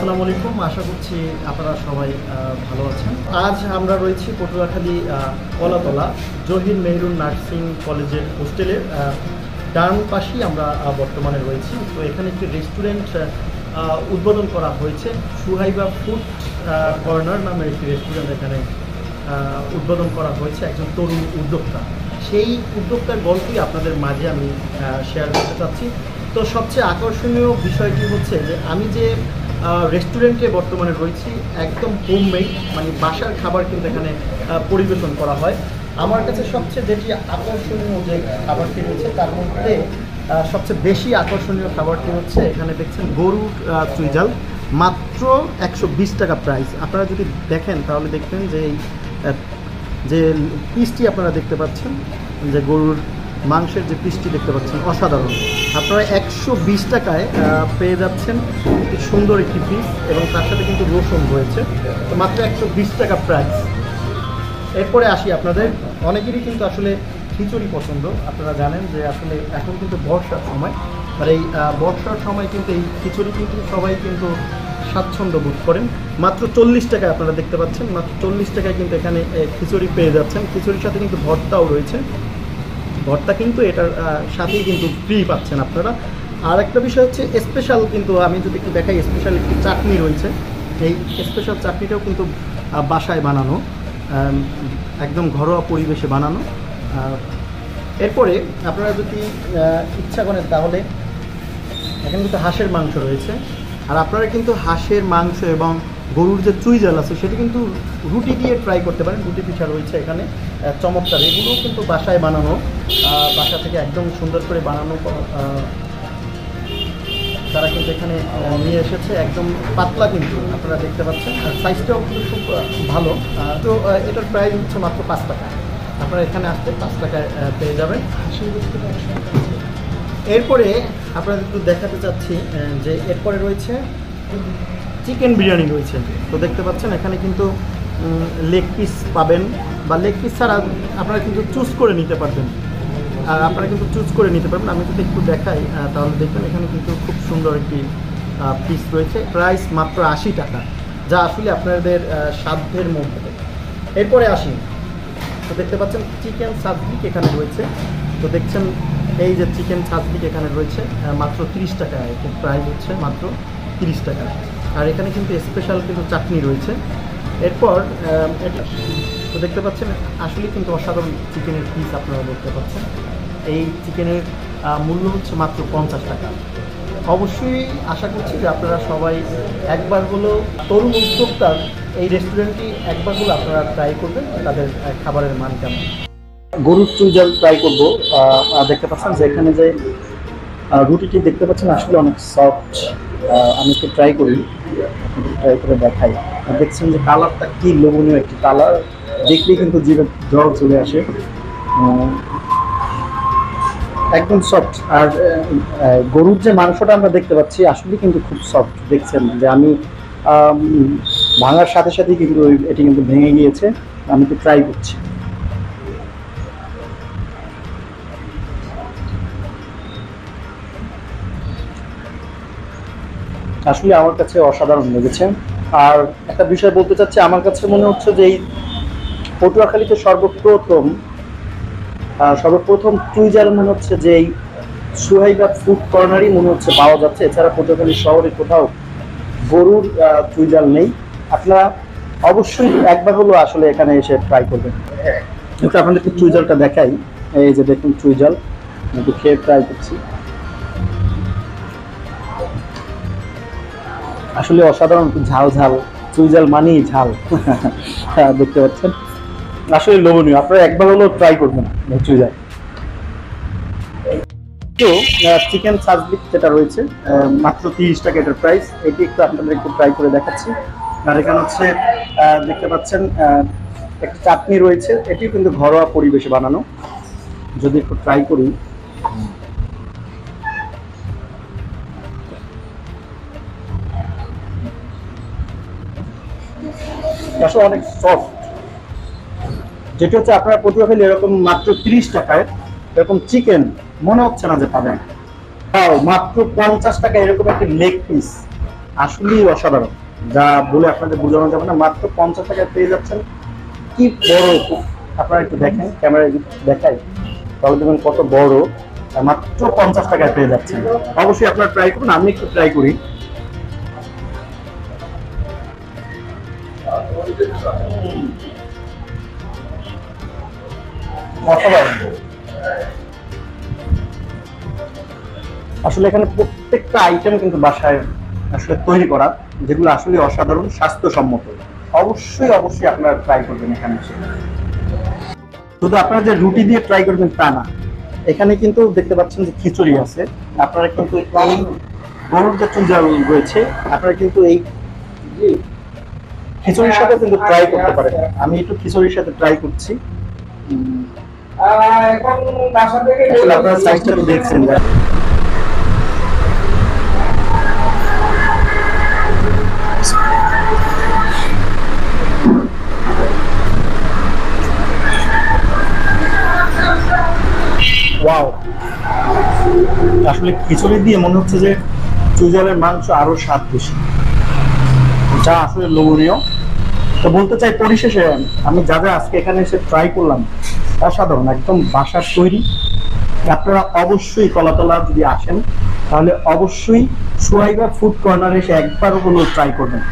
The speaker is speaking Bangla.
আসসালামু আলাইকুম। আশা করছি আপনারা সবাই ভালো আছেন। আজ আমরা রয়েছি পটুয়াখালী কলাতলা জহির মেহরুন নার্সিং কলেজের হোস্টেলের ডান পাশেই আমরা বর্তমানে রয়েছি। তো এখানে একটি রেস্টুরেন্ট উদ্বোধন করা হয়েছে। সুহাইবা ফুড কর্নার নামের একটি রেস্টুরেন্ট এখানে উদ্বোধন করা হয়েছে একজন তরুণ উদ্যোক্তা। সেই উদ্যোক্তার গল্পই আপনাদের মাঝে আমি শেয়ার করতে চাচ্ছি। তো সবচেয়ে আকর্ষণীয় বিষয়টি হচ্ছে যে আমি যে রেস্টুরেন্টে বর্তমানে রয়েছি একদম হোমমেড, মানে বাসার খাবার কিন্তু এখানে পরিবেশন করা হয়। আমার কাছে সবচেয়ে যেটি আকর্ষণীয় যে খাবারটি রয়েছে তার মধ্যে সবচেয়ে বেশি আকর্ষণীয় খাবারটি হচ্ছে এখানে দেখছেন গরুর চুইঝাল, মাত্র 120 টাকা প্রাইস। আপনারা যদি দেখেন তাহলে দেখবেন যে এই যে পিসটি আপনারা দেখতে পাচ্ছেন, যে গরুর মাংসের যে পিসটি দেখতে পাচ্ছেন অসাধারণ। আপনারা 120 টাকায় পেয়ে যাচ্ছেন সুন্দর একটি পিস এবং তার সাথে কিন্তু রসুন রয়েছে। তো মাত্র 120 টাকা প্রাইস। এরপরে আসি, আপনাদের অনেকেরই কিন্তু আসলে খিচুড়ি পছন্দ। আপনারা জানেন যে আসলে এখন কিন্তু বর্ষার সময়, আর এই বর্ষার সময় কিন্তু এই খিচুড়ি কিন্তু সবাই কিন্তু স্বাচ্ছন্দ্য বোধ করেন। মাত্র 40 টাকায় আপনারা দেখতে পাচ্ছেন, মাত্র 40 টাকায় কিন্তু এখানে খিচুড়ি পেয়ে যাচ্ছেন। খিচুড়ির সাথে কিন্তু ভর্তাও রয়েছে, ভর্তা কিন্তু এটার সাথেই কিন্তু ফ্রি পাচ্ছেন আপনারা। আর একটা বিষয় হচ্ছে স্পেশাল, কিন্তু আমি যদি একটু দেখাই, স্পেশাল একটি চাটনি রয়েছে। এই স্পেশাল চাটনিটাও কিন্তু বাসায় বানানো, একদম ঘরোয়া পরিবেশে বানানো। এরপরে আপনারা যদি ইচ্ছা করেন তাহলে এখানে কিন্তু হাঁসের মাংস রয়েছে। আর আপনারা কিন্তু হাঁসের মাংস এবং গরুর যে চুইঝাল আছে সেটা কিন্তু রুটি দিয়ে ট্রাই করতে পারেন। রুটি পিঠা রয়েছে এখানে চমৎকার, এগুলোও কিন্তু বাসায় বানানো, বাসা থেকে একদম সুন্দর করে বানানো তারা কিন্তু এখানে নিয়ে এসেছে। একদম পাতলা কিন্তু আপনারা দেখতে পাচ্ছেন, আর সাইজটাও কিন্তু খুব ভালো। তো এটার প্রাইস হচ্ছে মাত্র 5 টাকা। আপনারা এখানে আসতে 5 টাকায় পেয়ে যাবেন। এরপরে আপনাদের একটু দেখাতে চাচ্ছি যে এরপরে রয়েছে চিকেন বিরিয়ানি রয়েছে। তো দেখতে পাচ্ছেন এখানে কিন্তু লেগ পিস পাবেন, বা লেগ পিস ছাড়া আপনারা কিন্তু চুজ করে নিতে পারবেন। আপনারা কিন্তু চুজ করে নিতে পারবেন। আমি যদি একটু দেখাই তাহলে দেখবেন এখানে কিন্তু খুব সুন্দর একটি পিস রয়েছে। প্রাইস মাত্র 80 টাকা, যা আসলে আপনাদের সাধ্যের মধ্যে। এরপরে আসি, তো দেখতে পাচ্ছেন চিকেন সাজলিক এখানে রয়েছে। তো দেখছেন এই যে চিকেন সাজলিক এখানে রয়েছে মাত্র 30 টাকায়, প্রাইস হচ্ছে মাত্র 30 টাকা। আর এখানে কিন্তু স্পেশাল কিন্তু চাটনি রয়েছে। এরপর এটা তো দেখতে পাচ্ছেন আসলে কিন্তু অসাধারণ চিকেনের পিস আপনারা দেখতে পাচ্ছেন। এই চিকেনের মূল্য হচ্ছে মাত্র 50 টাকা। অবশ্যই আশা করছি যে আপনারা সবাই একবার হলো তরুণ উদ্যোক্তার এই রেস্টুরেন্টটি একবার হলো আপনারা ট্রাই করবেন, তাদের খাবারের মান কেমন। গরুর চুইঝাল ট্রাই করবো। দেখতে পাচ্ছেন যে এখানে যে রুটিটি দেখতে পাচ্ছেন আসলে অনেক সফট। আমি একটু ট্রাই করি, ট্রাই করে দেখাই। দেখছেন যে কালারটা কি লোভনীয় একটি কালার, দেখলেই কিন্তু জিভে জল চলে আসে। একদম সফট। আর গরুর যে মাংসটা আমরা দেখতে পাচ্ছি আসলে কিন্তু খুব সফট। দেখছেন যে আমি ভাঙার সাথে সাথেই কিন্তু এটি কিন্তু ভেঙে গিয়েছে। আমি তো ট্রাই করছি। আসলে আমার কাছে অসাধারণ লেগেছে। আর একটা বিষয় বলতে চাচ্ছি, আমার কাছে মনে হচ্ছে যে এই পটুয়াখালীতে সর্বপ্রথম চুইঝাল মনে হচ্ছে যে এই সুহাইবা ফুড কর্নারই মনে হচ্ছে পাওয়া যাচ্ছে। এছাড়া পটুয়াখালী শহরে কোথাও গরুর চুইঝাল নেই। আপনারা অবশ্যই একবার হলো আসলে এখানে এসে ট্রাই করবেন। একটু আপনাদেরকে চুইঝালটা দেখাই। এই যে দেখুন চুইঝাল, একটু খেয়ে ট্রাই করছি। আসলে অসাধারণ ঝাল ঝাল, চুইঝাল মানেই ঝাল। দেখতে পাচ্ছেন আসলে লোভনীয়। আপনারা একবার হলো ট্রাই করবেন চুইঝাল। তো চিকেন সাজলিক যেটা রয়েছে মাত্র 30 টাকা এটার প্রাইস। এটি একটু আপনাদের একটু ট্রাই করে দেখাচ্ছি। আর এখানে হচ্ছে দেখতে পাচ্ছেন একটা চাটনি রয়েছে, এটিও কিন্তু ঘরোয়া পরিবেশে বানানো। যদি একটু ট্রাই করি, আসলে অনেক সফট। যেটা হচ্ছে আপনারা পটুয়াখালী এরকম মাত্র 30 টাকায় এরকম চিকেন মনে হচ্ছে না যে পাবেন। মাত্র 50 টাকা এরকম একটি লেগ পিস আসলেই অসাধারণ, যা বলে আপনাদের বোঝানো যাবে না। মাত্র 50 টাকায় পেয়ে যাচ্ছেন। কি বড়, আপনারা একটু দেখেন, ক্যামেরায় দেখাই তাহলে দেখবেন কত বড়। মাত্র 50 টাকায় পেয়ে যাচ্ছেন। অবশ্যই আপনারা ট্রাই করুন, আমি একটু ট্রাই করি। অসাধারণ। আসলে এখানে প্রত্যেকটা আইটেম কিন্তু বাসায় আসলে তৈরি করা, যেগুলো আসলে অসাধারণ, স্বাস্থ্যসম্মত। অবশ্যই অবশ্যই আপনারা ট্রাই করবেন এখানে এসে। শুধু আপনারা যে রুটি দিয়ে ট্রাই করবেন তা না, এখানে কিন্তু দেখতে পাচ্ছেন যে খিচুড়ি আছে। আপনারা কিন্তু এই গরুর যে চুজা রয়েছে, আপনারা কিন্তু এই খিচুড়ির সাথে কিন্তু ট্রাই করতে পারেন। আমি একটু খিচুড়ির সাথে ট্রাই করছি। আসলে আপনারা সাইজটা তো দেখছেন। ওয়াও, আসলে খিচুড়ি দিয়ে মনে হচ্ছে যে চুইঝালের মাংস আরো স্বাদ বেশি, যা আসলে লোভনীয়। তো বলতে চাই পরিশেষে আমি যা যা আজকে এখানে এসে ট্রাই করলাম অসাধারণ, একদম বাসার তৈরি। আপনারা অবশ্যই কলাতলা যদি আসেন তাহলে অবশ্যই সুহাইবা ফুড কর্নারে এসে একবার হলেও ট্রাই করবেন।